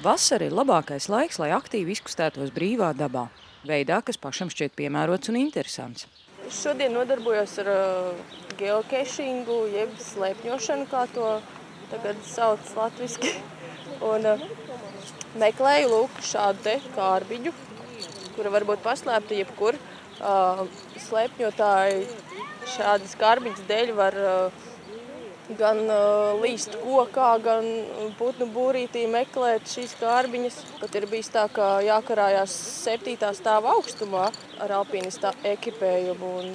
Vasara ir labākais laiks, lai aktīvi izkustētos brīvā dabā, veidā, kas pašam šķiet piemērots un interesants. Šodien nodarbojos ar geocachingu, jeb slēpņošanu, kā to tagad sauc latviski. Un meklēju lūk šādu te kārbiņu, kura var būt paslēpta jebkur. Slēpņotāji šādas kārbiņas dēļ var gan līst kokā, gan putnu būrītī meklēt šīs kārbiņas. Pat ir bijis tā, ka jākarājās 7. stāva augstumā ar alpīnista ekipējumu. Un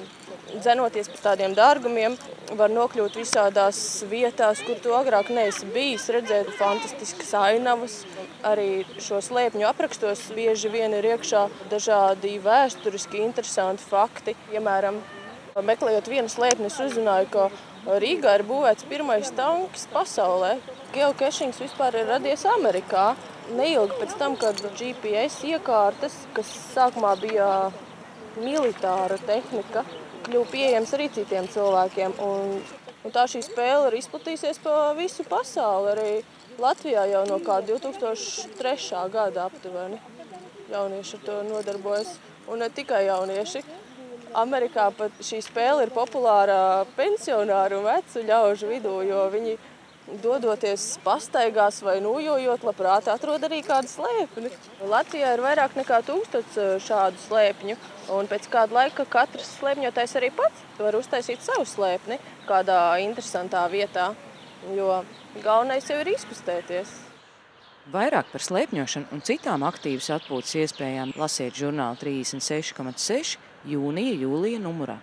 dzenoties pēc tādiem dārgumiem, var nokļūt visādās vietās, kur tu agrāk neesi bijis, redzēt fantastiskas ainavas. Arī šo slēpņu aprakstos bieži vien ir iekšā dažādi vēsturiski interesanti fakti. Piemēram, meklējot vienu slēpni, es uzzināju, ka Rīgā ir būvēts pirmais tanks pasaulē. Geocachings vispār ir radies Amerikā. Neilgi pēc tam, kad GPS iekārtas, kas sākumā bija militāra tehnika, kļuva pieejams arī citiem cilvēkiem. Un tā šī spēle ir izplatījusies pa visu pasauli. Arī Latvijā jau no kā 2003. gada aptuveni jaunieši ar to nodarbojas. Un ne tikai jaunieši. Amerikā pat šī spēle ir populāra pensionāru un vecu ļaužu vidū, jo viņi dodoties pastaigās vai nojojot, labprāt atrod arī kādu slēpni. Latvijā ir vairāk nekā 1000 šādu slēpņu, un pēc kāda laika katrs slēpņotājs arī pats var uztaisīt savu slēpni kādā interesantā vietā, jo galvenais jau ir izkustēties. Vairāk par slēpņošanu un citām aktīvas atpūtas iespējām lasiet žurnāla 36,6 jūnija-jūlija numurā.